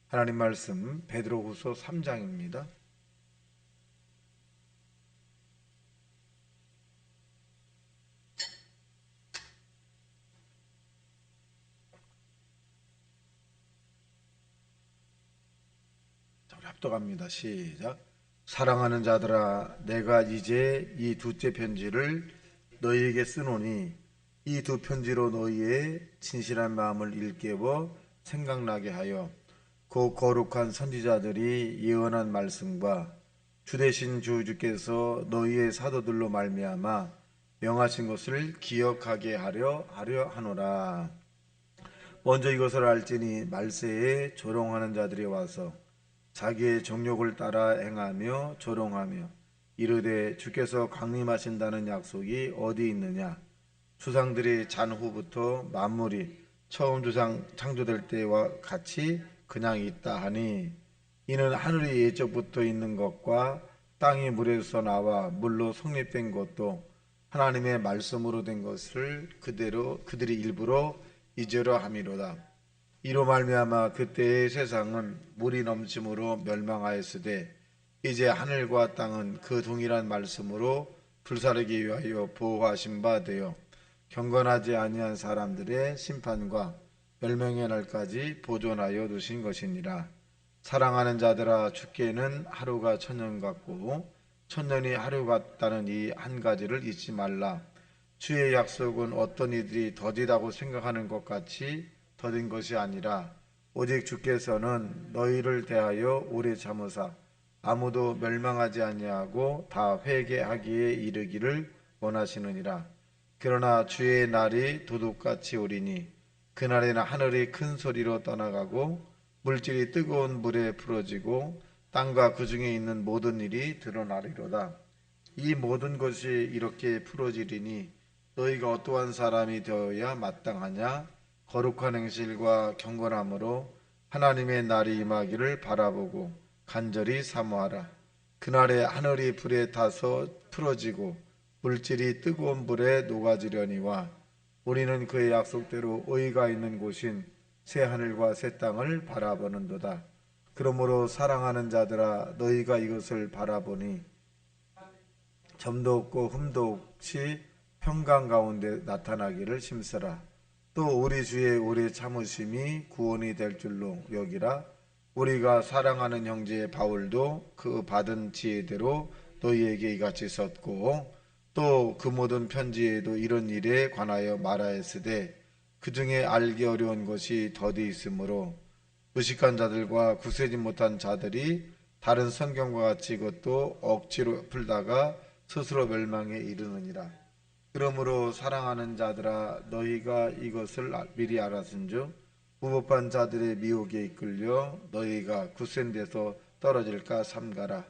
하나님 말씀 베드로후서 3장입니다. 우리 합독합니다. 시작. 사랑하는 자들아, 내가 이제 이 두째 편지를 너희에게 쓰노니 이 두 편지로 너희의 진실한 마음을 일깨워 생각나게 하여 그 거룩한 선지자들이 예언한 말씀과 주되신 주께서 너희의 사도들로 말미암아 명하신 것을 기억하게 하려 하노라. 먼저 이것을 알지니 말세에 조롱하는 자들이 와서 자기의 정욕을 따라 행하며 조롱하며 이르되 주께서 강림하신다는 약속이 어디 있느냐. 조상들이 잔 후부터 만물이 처음 창조될 때와 같이 그냥 있다 하니 이는 하늘이 예적부터 있는 것과 땅이 물에서 나와 물로 성립된 것도 하나님의 말씀으로 된 것을 그들이 일부러 잊으려 함이로다. 이로 말미암아 그때의 세상은 물이 넘침으로 멸망하였으되 이제 하늘과 땅은 그 동일한 말씀으로 불사르기 위하여 보호하신 바 되어 경건하지 아니한 사람들의 심판과 멸망의 날까지 보존하여 두신 것이니라. 사랑하는 자들아, 주께는 하루가 천년 같고 천년이 하루 같다는 이 한 가지를 잊지 말라. 주의 약속은 어떤 이들이 더디다고 생각하는 것 같이 더딘 것이 아니라 오직 주께서는 너희를 대하여 오래 참으사 아무도 멸망하지 아니하고 다 회개하기에 이르기를 원하시느니라. 그러나 주의 날이 도둑같이 오리니 그날에는 하늘이 큰 소리로 떠나가고 물질이 뜨거운 물에 풀어지고 땅과 그 중에 있는 모든 일이 드러나리로다. 이 모든 것이 이렇게 풀어지리니 너희가 어떠한 사람이 되어야 마땅하냐. 거룩한 행실과 경건함으로 하나님의 날이 임하기를 바라보고 간절히 사모하라. 그날에 하늘이 불에 타서 풀어지고 물질이 뜨거운 불에 녹아지려니와 우리는 그의 약속대로 의가 있는 곳인 새 하늘과 새 땅을 바라보는도다. 그러므로 사랑하는 자들아, 너희가 이것을 바라보니 점도 없고 흠도 없이 평강 가운데 나타나기를 힘쓰라. 또 우리 주의 오래 참으심이 구원이 될 줄로 여기라. 우리가 사랑하는 형제 바울도 그 받은 지혜대로 너희에게 이같이 썼고 또 그 모든 편지에도 이런 일에 관하여 말하였으되 그 중에 알기 어려운 것이 더디 있으므로 무식한 자들과 구세지 못한 자들이 다른 성경과 같이 이것도 억지로 풀다가 스스로 멸망에 이르느니라. 그러므로 사랑하는 자들아, 너희가 이것을 미리 알았은즉 무법한 자들의 미혹에 이끌려 너희가 굳센 데서 떨어질까 삼가라.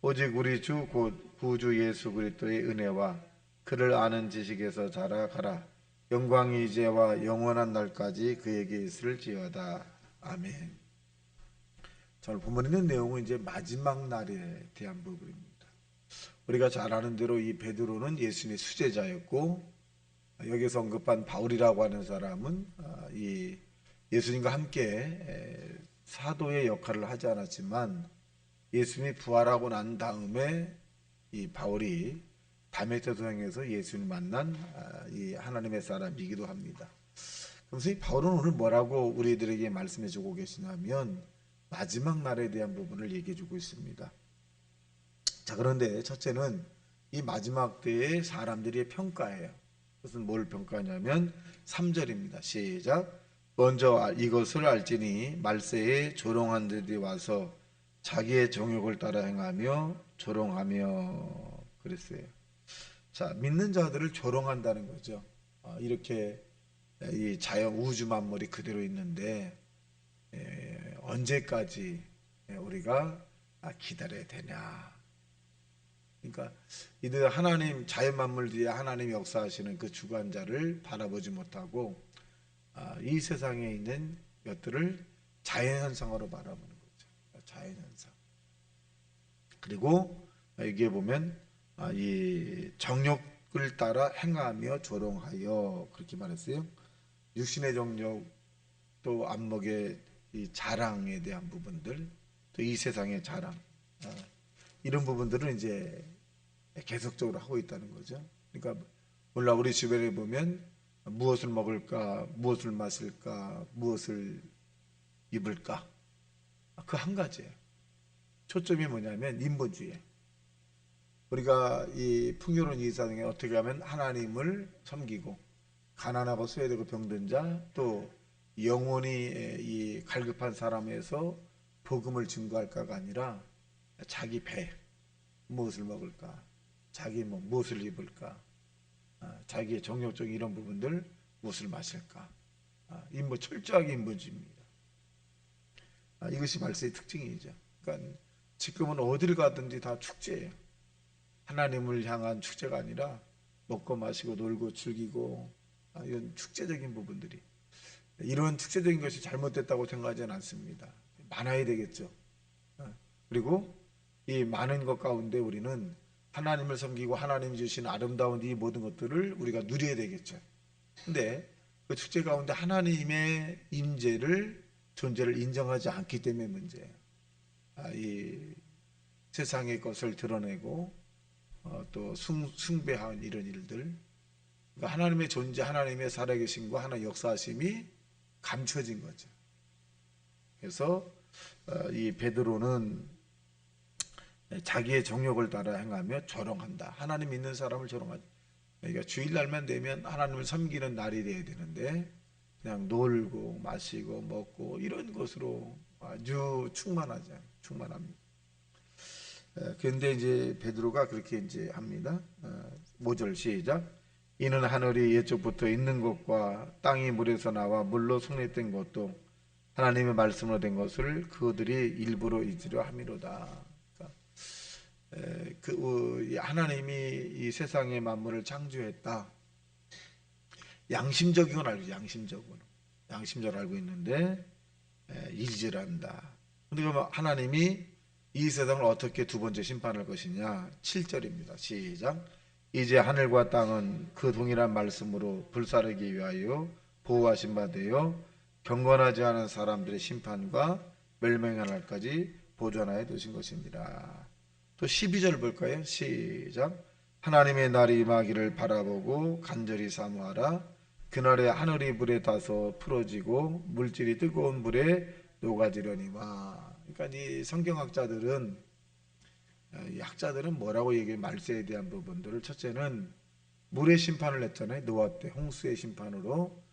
오직 우리 주 곧 구주 예수 그리스도의 은혜와 그를 아는 지식에서 자라가라. 영광이 이제와 영원한 날까지 그에게 있을지어다. 아멘. 자, 오늘 본문에 있는 내용은 이제 마지막 날에 대한 부분입니다. 우리가 잘 아는 대로 이 베드로는 예수님의 수제자였고 여기서 언급한 바울이라고 하는 사람은 이 예수님과 함께 사도의 역할을 하지 않았지만 예수님이 부활하고 난 다음에 이 바울이 다메섹에서 예수님을 만난 이 하나님의 사람이기도 합니다. 그래서 이 바울은 오늘 뭐라고 우리들에게 말씀해 주고 계시냐면 마지막 날에 대한 부분을 얘기해 주고 있습니다. 자, 그런데 첫째는 이 마지막 때의 사람들의 평가예요. 그것은 뭘 평가하냐면 3절입니다. 시작. 먼저 이것을 알지니 말세에 조롱한 들이 와서 자기의 정욕을 따라 행하며 조롱하며 그랬어요. 자, 믿는 자들을 조롱한다는 거죠. 이렇게 이 자연 우주 만물이 그대로 있는데 언제까지 우리가 기다려야 되냐. 그러니까 이들 하나님 자연 만물 뒤에 하나님 역사하시는 그 주관자를 바라보지 못하고 이 세상에 있는 것들을 자연현상으로 바라보는 거죠. 자연현상. 그리고 여기에 보면 이 정욕을 따라 행하며 조롱하여 그렇게 말했어요. 육신의 정욕 또 안목의 이 자랑에 대한 부분들, 또 이 세상의 자랑, 이런 부분들은 이제 계속적으로 하고 있다는 거죠. 그러니까 몰라 우리 주변에 보면 무엇을 먹을까, 무엇을 마실까, 무엇을 입을까, 그 한 가지예요. 초점이 뭐냐면 인본주의. 우리가 이 풍요로운 이 세상에 어떻게 하면 하나님을 섬기고 가난하고 소외되고 병든 자, 또 영혼이 이 갈급한 사람에서 복음을 증거할까가 아니라 자기 배 무엇을 먹을까, 자기 뭐 무엇을 입을까, 자기의 정욕적인 이런 부분들 무엇을 마실까, 인본 철저하게 인본주의입니다. 이것이 말세의 특징이죠. 그러니까 지금은 어디를 가든지 다 축제예요. 하나님을 향한 축제가 아니라 먹고 마시고 놀고 즐기고 이런 축제적인 부분들이, 이런 축제적인 것이 잘못됐다고 생각하지는 않습니다. 많아야 되겠죠. 그리고 이 많은 것 가운데 우리는 하나님을 섬기고 하나님이 주신 아름다운 이 모든 것들을 우리가 누려야 되겠죠. 근데 그 축제 가운데 하나님의 임재를, 존재를 인정하지 않기 때문에 문제예요. 이 세상의 것을 드러내고 또 숭배하는 이런 일들, 그러니까 하나님의 존재, 하나님의 살아계심과 하나님의 역사하심이 감춰진 거죠. 그래서 이 베드로는 자기의 정욕을 따라 행하며 조롱한다. 하나님 믿는 사람을 조롱하죠. 그러니까 주일날만 되면 하나님을 섬기는 날이 돼야 되는데 그냥 놀고 마시고 먹고 이런 것으로 아주 충만하죠. 충만합니다. 그런데 이제 베드로가 그렇게 이제 합니다. 5절 시작. 이는 하늘이 예적부터 있는 것과 땅이 물에서 나와 물로 속립된 것도 하나님의 말씀으로 된 것을 그들이 일부러 잊으려 함이로다. 하나님이 이 세상의 만물을 창조했다. 양심적인 건 알죠. 양심적으로 알고 있는데 잊으란다. 근데 하나님이 이 세상을 어떻게 두 번째 심판할 것이냐. 7절입니다. 시작. 이제 하늘과 땅은 그 동일한 말씀으로 불사르기 위하여 보호하신 바 되어 경건하지 않은 사람들의 심판과 멸망의 날까지 보존하여 두신 것입니다. 또 12절 볼까요? 시작. 하나님의 날이 임하기를 바라보고 간절히 사모하라. 그날에 하늘이 불에 타서 풀어지고 물질이 뜨거운 불에 녹아지려니와. 그러니까 이 성경학자들은, 이 학자들은 뭐라고 얘기해? 말세에 대한 부분들을, 첫째는 물의 심판을 했잖아요. 노아 때 홍수의 심판으로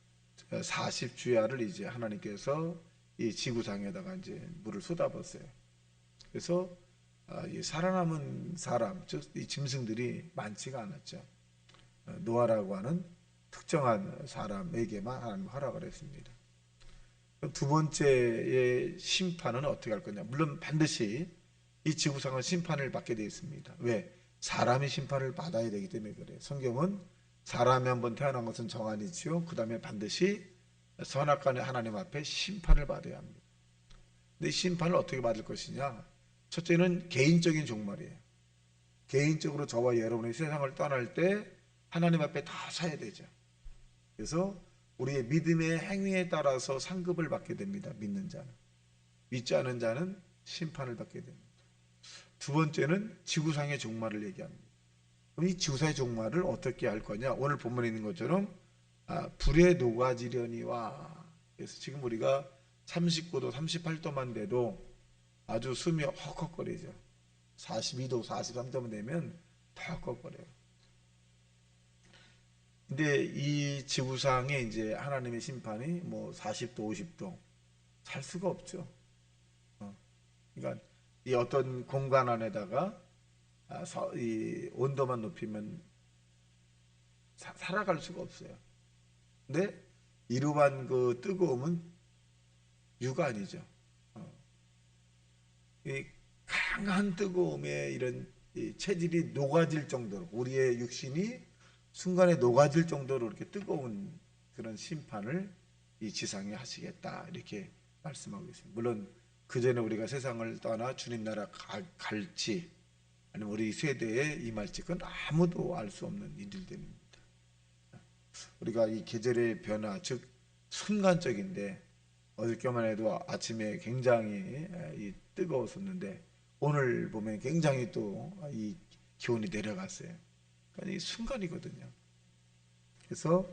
40주야를 이제 하나님께서 이 지구상에다가 이제 물을 쏟아붓어요. 그래서 이 살아남은 사람, 즉 이 짐승들이 많지가 않았죠. 노아라고 하는 특정한 사람에게만 하나님 허락을 했습니다. 그럼 두 번째의 심판은 어떻게 할 거냐? 물론 반드시 이 지구상은 심판을 받게 되어 있습니다. 왜? 사람이 심판을 받아야 되기 때문에 그래요. 성경은 사람이 한번 태어난 것은 정한이지요. 그 다음에 반드시 선악간의 하나님 앞에 심판을 받아야 합니다. 근데 이 심판을 어떻게 받을 것이냐? 첫째는 개인적인 종말이에요. 개인적으로 저와 여러분이 세상을 떠날 때 하나님 앞에 다 서야 되죠. 그래서 우리의 믿음의 행위에 따라서 상급을 받게 됩니다. 믿는 자는. 믿지 않은 자는 심판을 받게 됩니다. 두 번째는 지구상의 종말을 얘기합니다. 그럼 이 지구상의 종말을 어떻게 할 거냐? 오늘 본문에 있는 것처럼 불에 녹아지려니와. 그래서 지금 우리가 39도, 38도만 돼도 아주 숨이 헉헉거리죠. 42도, 43도만 되면 더 헉헉거려요. 근데 이 지구상에 이제 하나님의 심판이 뭐 40도, 50도 살 수가 없죠. 그러니까 이 어떤 공간 안에다가 이 온도만 높이면 살아갈 수가 없어요. 근데 이러한 그 뜨거움은 유가 아니죠. 이 강한 뜨거움에 이런 체질이 녹아질 정도로, 우리의 육신이 순간에 녹아질 정도로 이렇게 뜨거운 그런 심판을 이 지상에 하시겠다, 이렇게 말씀하고 있습니다. 물론 그 전에 우리가 세상을 떠나 주님 나라 갈지 아니면 우리 세대에 임할지 그건 아무도 알 수 없는 일들입니다. 우리가 이 계절의 변화, 즉 순간적인데 어저께만 해도 아침에 굉장히 뜨거웠었는데 오늘 보면 굉장히 또 이 기온이 내려갔어요. 그러니까 이 순간이거든요. 그래서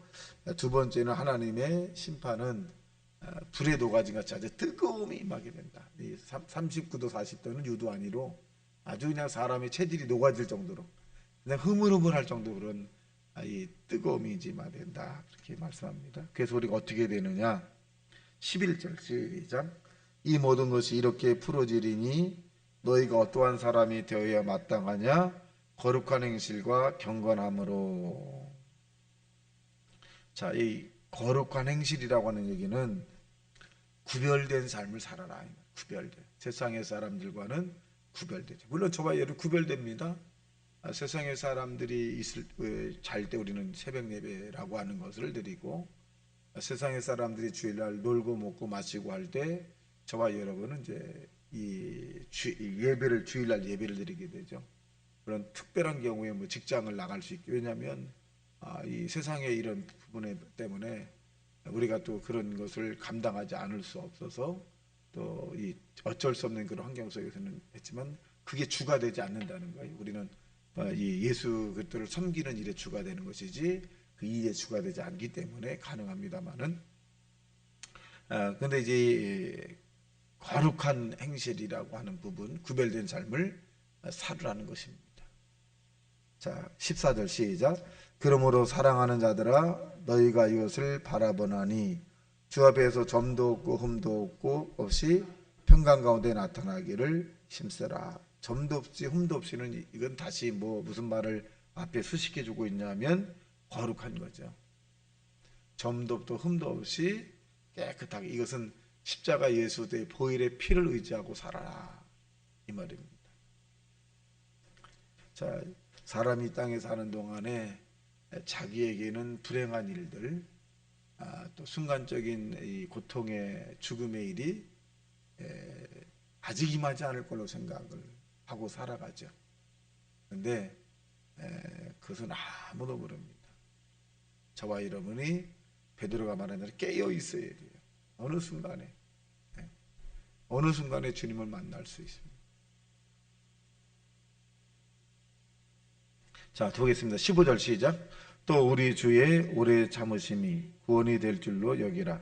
두 번째는 하나님의 심판은 불의 노가지 같이 아주 뜨거움이 임하게 된다. 이 39도 40도는 유도 아니로 아주 그냥 사람의 체질이 녹아질 정도로 그냥 흐물흐물할 정도 그런 이 뜨거움이 이제 임하게 된다. 그렇게 말씀합니다. 그래서 우리가 어떻게 되느냐? 11절 시작. 이 모든 것이 이렇게 풀어지리니 너희가 어떠한 사람이 되어야 마땅하냐? 거룩한 행실과 경건함으로. 자, 이 거룩한 행실이라고 하는 얘기는 구별된 삶을 살아라. 구별된 세상의 사람들과는 구별되죠. 물론 저와 얘는 구별됩니다. 세상의 사람들이 잘 때 우리는 새벽 예배라고 하는 것을 드리고 세상의 사람들이 주일날 놀고 먹고 마시고 할 때 저와 여러분은 이제 예배를 주일날 예배를 드리게 되죠. 그런 특별한 경우에 뭐 직장을 나갈 수 있게 왜냐하면 이 세상의 이런 부분 때문에 우리가 또 그런 것을 감당하지 않을 수 없어서 또 이 어쩔 수 없는 그런 환경 속에서는 했지만 그게 주가 되지 않는다는 거예요. 우리는 이 예수 그리스도를 섬기는 일에 주가 되는 것이지 그 일에 주가 되지 않기 때문에 가능합니다만은 근데 이제 거룩한 행실이라고 하는 부분 구별된 삶을 살으라는 것입니다. 자 14절 시작. 그러므로 사랑하는 자들아 너희가 이것을 바라보나니 주 앞에서 점도 없고 흠도 없고 없이 평강 가운데 나타나기를 힘쓰라. 점도 없이 흠도 없이는 이건 다시 뭐 무슨 말을 앞에 수식해 주고 있냐면 거룩한 거죠. 점도 없고 흠도 없이 깨끗하게 이것은 십자가 예수의 보혈의 피를 의지하고 살아라 이 말입니다. 자 사람이 땅에 사는 동안에 자기에게는 불행한 일들 또 순간적인 이 고통의 죽음의 일이 아직 임하지 않을 걸로 생각을 하고 살아가죠. 그런데 그것은 아무도 모릅니다. 저와 여러분이 베드로가 말한 대로 깨어 있어야 돼요. 어느 순간에 어느 순간에 주님을 만날 수 있습니다. 자, 보겠습니다. 15절 시작. 또 우리 주의 오래 참으심이 구원이 될 줄로 여기라.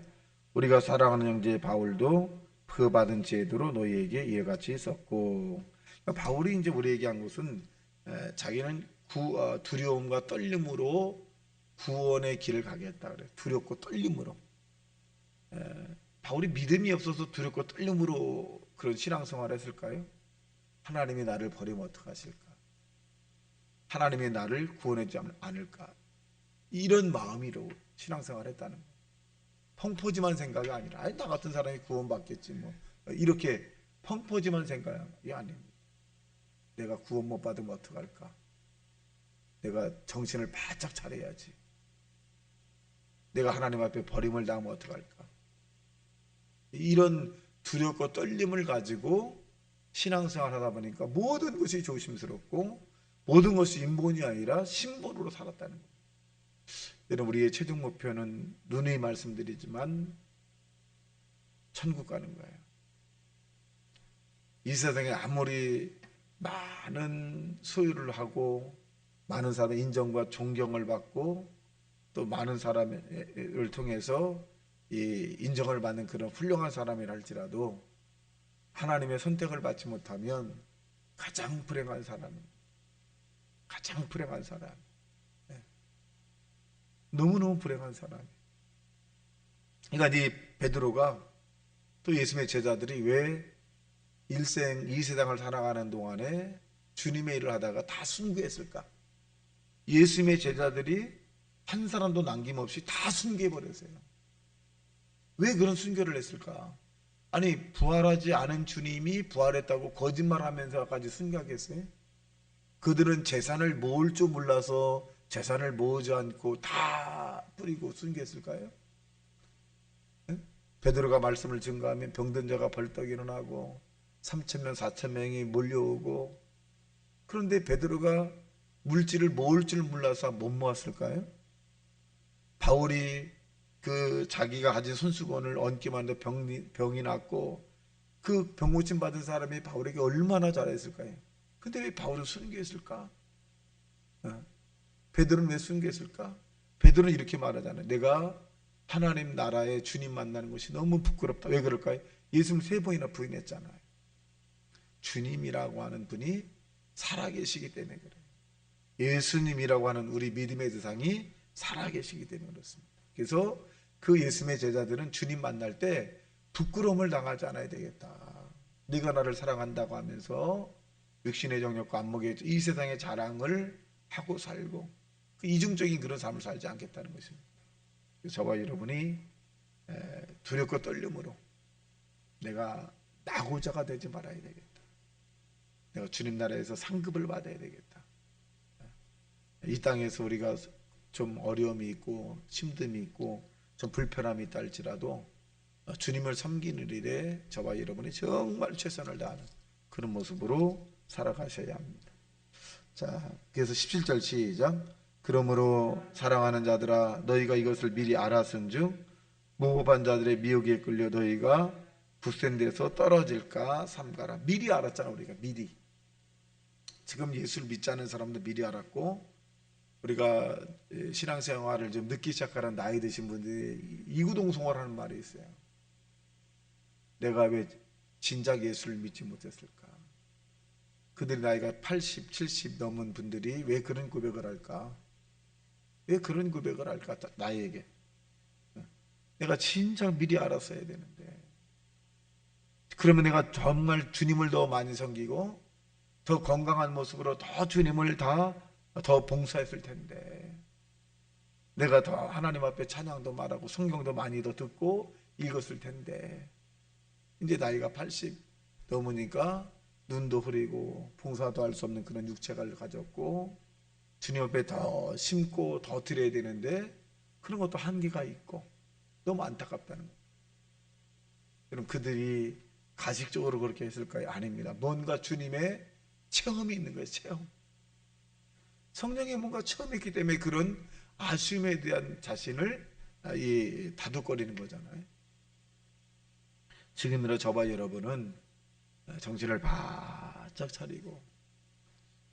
우리가 사랑하는 형제 바울도 그 받은 제도로 너희에게 이와 같이 썼고. 바울이 이제 우리에게 한 것은 자기는 두려움과 떨림으로 구원의 길을 가겠다 그래. 두렵고 떨림으로. 바울이 믿음이 없어서 두렵고 떨림으로 그런 신앙생활을 했을까요? 하나님이 나를 버리면 어떡하실까? 하나님이 나를 구원하지 않을까? 이런 마음으로 신앙생활을 했다는 거예요. 펑퍼짐한 생각이 아니라 나 같은 사람이 구원받겠지 뭐 이렇게 펑퍼짐한 생각이 아닙니다. 내가 구원 못 받으면 어떡할까? 내가 정신을 바짝 차려야지. 내가 하나님 앞에 버림을 당하면 어떡할까? 이런 두렵고 떨림을 가지고 신앙생활 하다 보니까 모든 것이 조심스럽고 모든 것이 인본이 아니라 신본으로 살았다는 거예요. 여러분 우리의 최종 목표는 누누이 말씀드리지만 천국 가는 거예요. 이 세상에 아무리 많은 소유를 하고 많은 사람의 인정과 존경을 받고 또 많은 사람을 통해서 이 인정을 받는 그런 훌륭한 사람이라 할지라도 하나님의 선택을 받지 못하면 가장 불행한 사람입니다. 가장 불행한 사람. 너무너무 불행한 사람. 그러니까 이 베드로가 또 예수님의 제자들이 왜 일생 이세상을 살아가는 동안에 주님의 일을 하다가 다 순교했을까? 예수님의 제자들이 한 사람도 남김없이 다 순교해버렸어요. 왜 그런 순교를 했을까? 아니 부활하지 않은 주님이 부활했다고 거짓말하면서까지 순교하겠어요? 그들은 재산을 모을 줄 몰라서 재산을 모으지 않고 다 뿌리고 순교했을까요? 베드로가 말씀을 증거하면 병든 자가 벌떡 일어나고 3,000명 4,000명이 몰려오고 그런데 베드로가 물질을 모을 줄 몰라서 못 모았을까요? 바울이 그 자기가 가진 손수건을 얹기만 해도 병이 났고 그 병 고침 받은 사람이 바울에게 얼마나 잘했을까요? 근데 왜 바울은 순교했을까? 베드로는 왜 순교했을까? 베드로는 이렇게 말하잖아요. 내가 하나님 나라에 주님 만나는 것이 너무 부끄럽다. 왜 그럴까요? 예수를 3번이나 부인했잖아요. 주님이라고 하는 분이 살아계시기 때문에 그래요. 예수님이라고 하는 우리 믿음의 대상이 살아계시기 때문에 그렇습니다. 그래서 그 예수님의 제자들은 주님 만날 때 부끄러움을 당하지 않아야 되겠다. 네가 나를 사랑한다고 하면서 육신의 정욕과 안목의 이 세상의 자랑을 하고 살고 그 이중적인 그런 삶을 살지 않겠다는 것입니다. 저와 여러분이 두렵고 떨림으로 내가 낙오자가 되지 말아야 되겠다. 내가 주님 나라에서 상급을 받아야 되겠다. 이 땅에서 우리가 좀 어려움이 있고 힘듦이 있고 좀 불편함이 있다 할지라도 주님을 섬기는 일에 저와 여러분이 정말 최선을 다하는 그런 모습으로 살아가셔야 합니다. 자, 그래서 17절 시작. 그러므로 사랑하는 자들아 너희가 이것을 미리 알았은즉 모험한 자들의 미혹에 끌려 너희가 굳센 데서 떨어질까 삼가라. 미리 알았잖아. 우리가 미리. 지금 예수를 믿지 않는 사람도 미리 알았고 우리가 신앙생활을 좀 늦기 시작하는 나이 드신 분들이 이구동성을 하는 말이 있어요. 내가 왜 진작 예수를 믿지 못했을까? 그들 나이가 80, 70 넘은 분들이 왜 그런 고백을 할까? 왜 그런 고백을 할까? 나에게. 내가 진작 미리 알았어야 되는데. 그러면 내가 정말 주님을 더 많이 섬기고 더 건강한 모습으로 더 주님을 더 봉사했을 텐데. 내가 더 하나님 앞에 찬양도 말하고 성경도 많이 더 듣고 읽었을 텐데. 이제 나이가 80 넘으니까 눈도 흐리고 봉사도 할 수 없는 그런 육체가 가졌고 주님 앞에 더 심고 더 드려야 되는데 그런 것도 한계가 있고 너무 안타깝다는 거예요. 그럼 그들이 가식적으로 그렇게 했을까요? 아닙니다. 뭔가 주님의 체험이 있는 거예요. 체험. 성령의 뭔가 체험이 있기 때문에 그런 아쉬움에 대한 자신을 다독거리는 거잖아요. 지금이라 저와 여러분은 정신을 바짝 차리고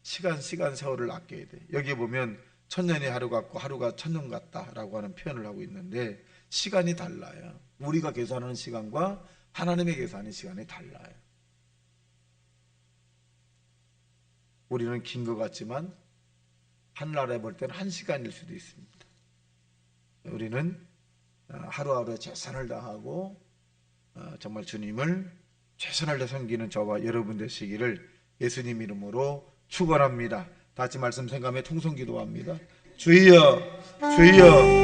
시간 세월을 아껴야 돼. 여기 보면 천년이 하루 같고 하루가 천년 같다라고 하는 표현을 하고 있는데 시간이 달라요. 우리가 계산하는 시간과 하나님의 계산하는 시간이 달라요. 우리는 긴 것 같지만 하늘나라에 볼 때는 1시간일 수도 있습니다. 우리는 하루하루에 최선을 다하고 정말 주님을 최선을 다해 섬기는 저와 여러분 되시기를 예수님 이름으로 축원합니다. 다 같이 말씀 생각하며 통성 기도합니다. 주여 주여